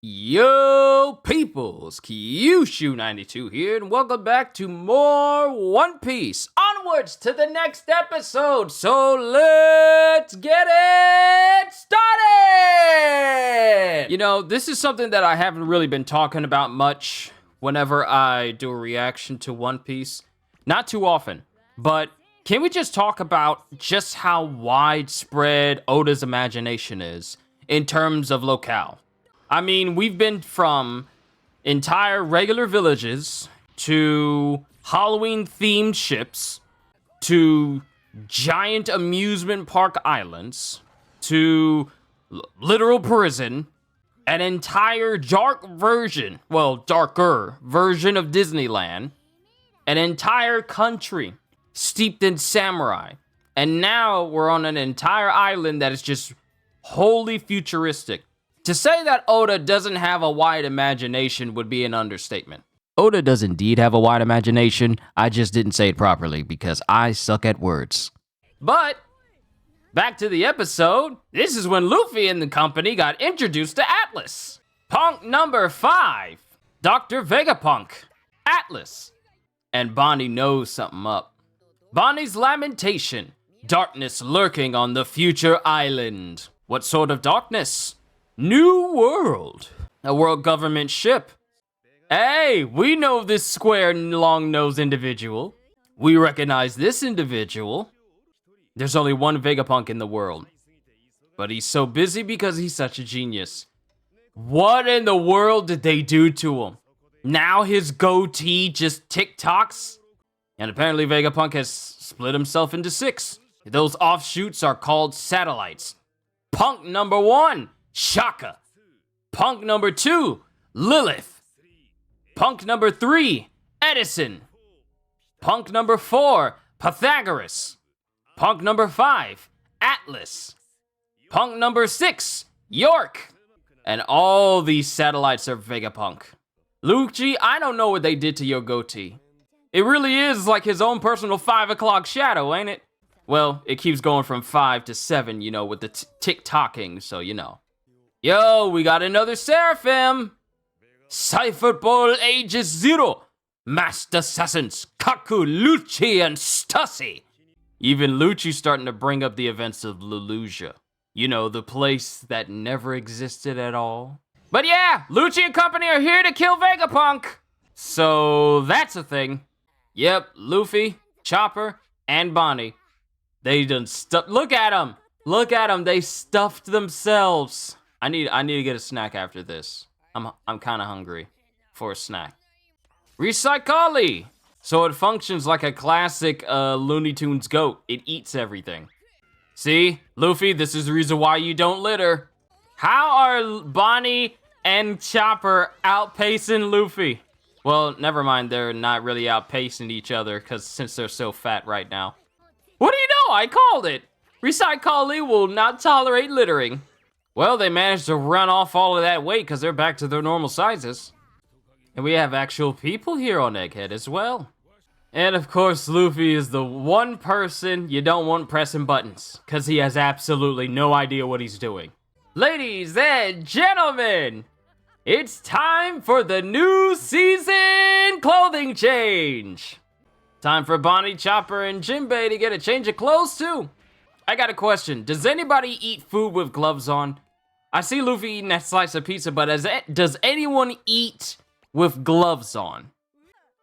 Yo, peoples, qushu92 here, and welcome back to more One Piece. Onwards to the next episode, so let's get it started! You know, this is something that I haven't really been talking about much whenever I do a reaction to One Piece. Not too often, but can we just talk about just how widespread Oda's imagination is in terms of locale? I mean, we've been from entire regular villages to Halloween-themed ships to giant amusement park islands to literal prison, an entire darker version of Disneyland, an entire country steeped in samurai, and now we're on an entire island that is just wholly futuristic. To say that Oda doesn't have a wide imagination would be an understatement. Oda does indeed have a wide imagination, I just didn't say it properly because I suck at words. But, back to the episode, this is when Luffy and the company got introduced to Atlas. Punk number 5, Dr. Vegapunk, Atlas. And Bonnie knows something up. Bonnie's lamentation, darkness lurking on the future island. What sort of darkness? New world. A world government ship. Hey, we know this square long-nosed individual. We recognize this individual. There's only one Vegapunk in the world. But he's so busy because he's such a genius. What in the world did they do to him? Now his goatee just tick-tocks? And apparently Vegapunk has split himself into 6. Those offshoots are called satellites. Punk number 1. Shaka. Punk number 2, Lilith. Punk number 3, Edison. Punk number 4, Pythagoras. Punk number 5, Atlas. Punk number 6, York. And all these satellites are Vegapunk. Lucci, I don't know what they did to your goatee. It really is like his own personal 5 o'clock shadow, ain't it? Well, it keeps going from 5 to 7, you know, with the tick-tocking, so you know. Yo, we got another Seraphim! Cypher Ball Aegis 0! Master Assassins, Kaku, Lucci, and Stussy! Even Lucci's starting to bring up the events of Lelouja. You know, the place that never existed at all. But yeah, Lucci and company are here to kill Vegapunk! So, that's a thing. Yep, Luffy, Chopper, and Bonnie. They done look at them! Look at them, they stuffed themselves. I need to get a snack after this. I'm kind of hungry for a snack. Recycoli! So it functions like a classic Looney Tunes goat. It eats everything. See? Luffy, this is the reason why you don't litter. How are Bonnie and Chopper outpacing Luffy? Well, never mind. They're not really outpacing each other since they're so fat right now. What do you know? I called it. Recycoli will not tolerate littering. Well, they managed to run off all of that weight because they're back to their normal sizes. And we have actual people here on Egghead as well. And of course, Luffy is the one person you don't want pressing buttons because he has absolutely no idea what he's doing. Ladies and gentlemen, it's time for the new season clothing change. Time for Bonnie, Chopper, and Jinbei to get a change of clothes too. I got a question. Does anybody eat food with gloves on? I see Luffy eating that slice of pizza, but does anyone eat with gloves on?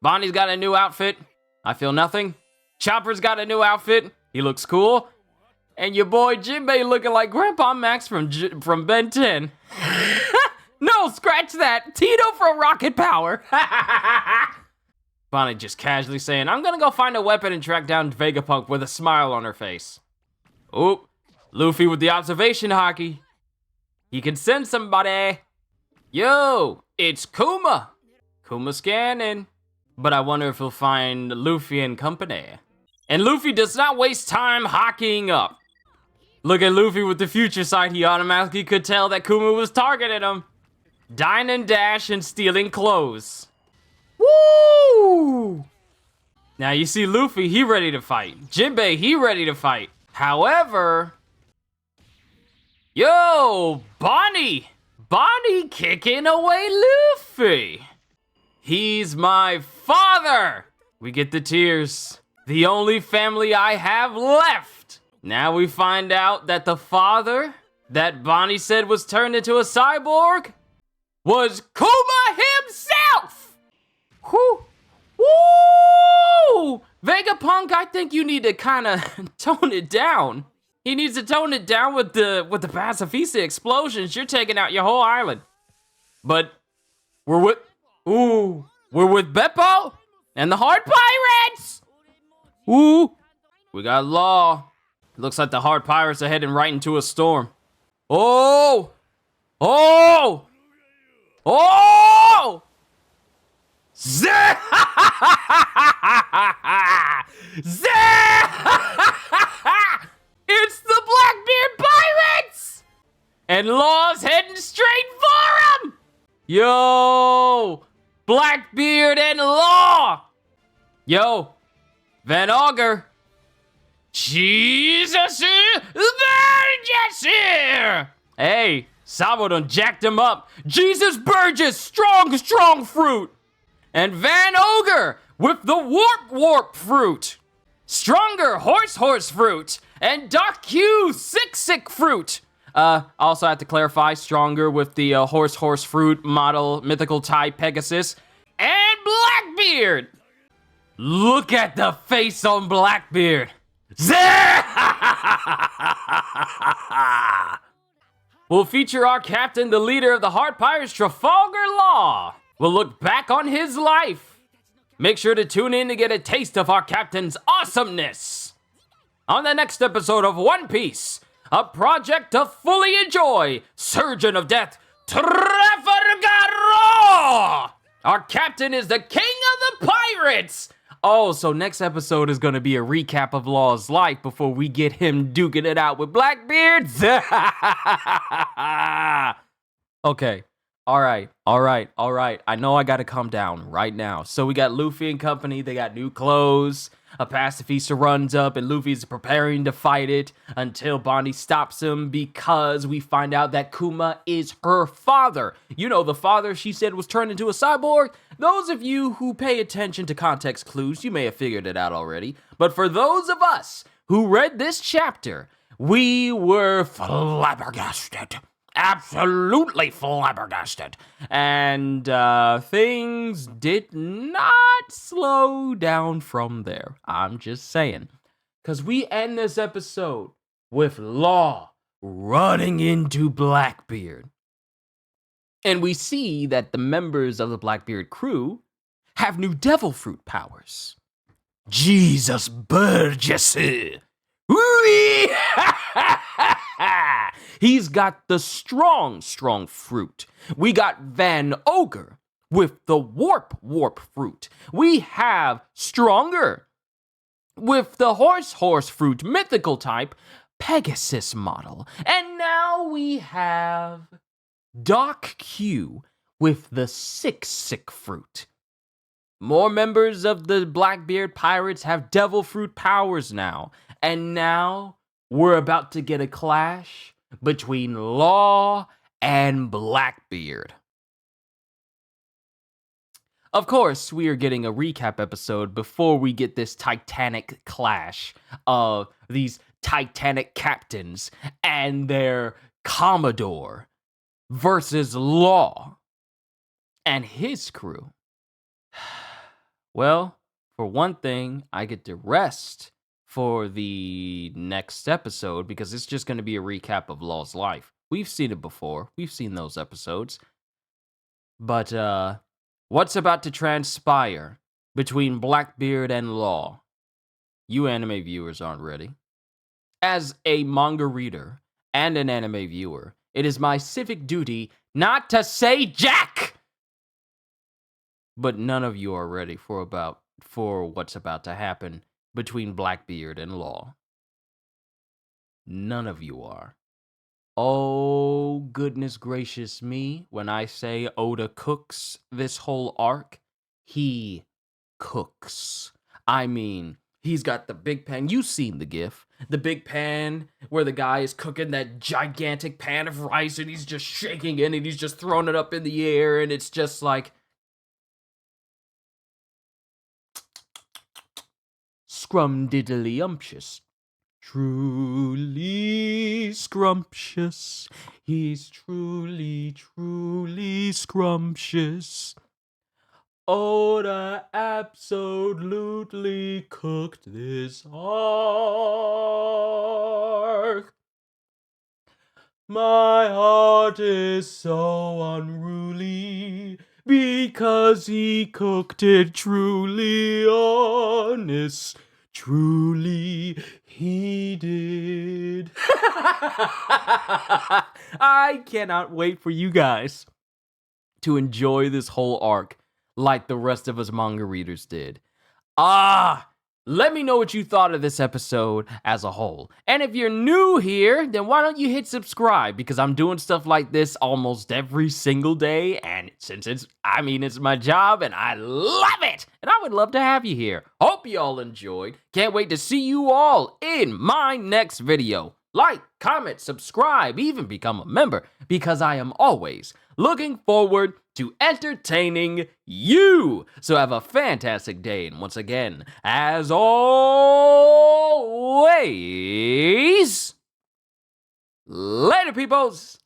Bonnie's got a new outfit. I feel nothing. Chopper's got a new outfit. He looks cool. And your boy Jinbei looking like Grandpa Max from Ben 10. No, scratch that. Tito from Rocket Power. Bonnie just casually saying, I'm gonna go find a weapon and track down Vegapunk with a smile on her face. Oop, Luffy with the observation hockey. He can send somebody. Yo, it's Kuma. Kuma scanning. But I wonder if he'll find Luffy and company. And Luffy does not waste time hockeying up. Look at Luffy with the future sight. He automatically could tell that Kuma was targeting him. Dine and dash and stealing clothes. Woo! Now you see Luffy, he ready to fight. Jinbei, he ready to fight. However, yo, Bonnie! Bonnie kicking away Luffy. He's my father. We get the tears. The only family I have left. Now we find out that the father that Bonnie said was turned into a cyborg was Kuma himself. Whew. Woo! Vegapunk, I think you need to kind of tone it down. He needs to tone it down with the pacifista explosions. You're taking out your whole island. But we're with Beppo and the Hard Pirates. Ooh, we got Law. Looks like the Hard Pirates are heading right into a storm. Oh! Oh! Oh! Zah! It's the Blackbeard Pirates! And Law's heading straight for him! Yo! Blackbeard and Law! Yo! Van Augur! Jesus! Burgess here! Hey, Sabo done jacked him up. Jesus Burgess, strong fruit! And Van Augur with the warp fruit! Stronger horse fruit! And Doc Q sick fruit! Also have to clarify, stronger with the horse fruit model mythical type Pegasus. And Blackbeard! Look at the face on Blackbeard! We'll feature our captain, the leader of the Hard Pirates, Trafalgar Law. We'll look back on his life. Make sure to tune in to get a taste of our captain's awesomeness. On the next episode of One Piece, a project to fully enjoy, Surgeon of Death, Trafalgar Law. Our captain is the king of the pirates. Oh, so next episode is going to be a recap of Law's life before we get him duking it out with Blackbeard. Okay. All right. I know I got to calm down right now. So we got Luffy and company. They got new clothes. A pacifista runs up and Luffy's preparing to fight it until Bonnie stops him because we find out that Kuma is her father. You know, the father she said was turned into a cyborg. Those of you who pay attention to context clues, you may have figured it out already. But for those of us who read this chapter, we were flabbergasted. Absolutely flabbergasted. And things did not slow down from there. I'm just saying. Because we end this episode with Law running into Blackbeard. And we see that the members of the Blackbeard crew have new devil fruit powers. Jesus Burgess. He's got the strong fruit. We got Van Augur with the warp fruit. We have Stronger with the horse fruit mythical type Pegasus model. And now we have Doc Q with the sick fruit. More members of the Blackbeard Pirates have devil fruit powers now. And now we're about to get a clash between Law and Blackbeard. Of course, we are getting a recap episode before we get this titanic clash of these titanic captains and their Commodore versus Law and his crew. Well, for one thing, I get to rest for the next episode because it's just going to be a recap of Law's life. We've seen it before. We've seen those episodes. But what's about to transpire between Blackbeard and Law? You anime viewers aren't ready. As a manga reader and an anime viewer, it is my civic duty not to say jack. But none of you are ready for what's about to happen between Blackbeard and Law. None of you are. Oh, goodness gracious me, when I say Oda cooks this whole arc, he cooks. I mean, he's got the big pan. You've seen the gif. the big pan where the guy is cooking that gigantic pan of rice and he's just shaking it and he's just throwing it up in the air and it's just like scrum-diddly-umptious. Truly scrumptious. He's truly, truly scrumptious. Oda absolutely cooked this arc. My heart is so unruly because he cooked it truly honest. Truly, he did. I cannot wait for you guys to enjoy this whole arc like the rest of us manga readers did. Let me know what you thought of this episode as a whole. And if you're new here, then why don't you hit subscribe? Because I'm doing stuff like this almost every single day. And since it's my job and I love it. And I would love to have you here. Hope you all enjoyed. Can't wait to see you all in my next video. Like, comment, subscribe, even become a member. Because I am always looking forward to entertaining you. So have a fantastic day. And once again, as always, later, peoples.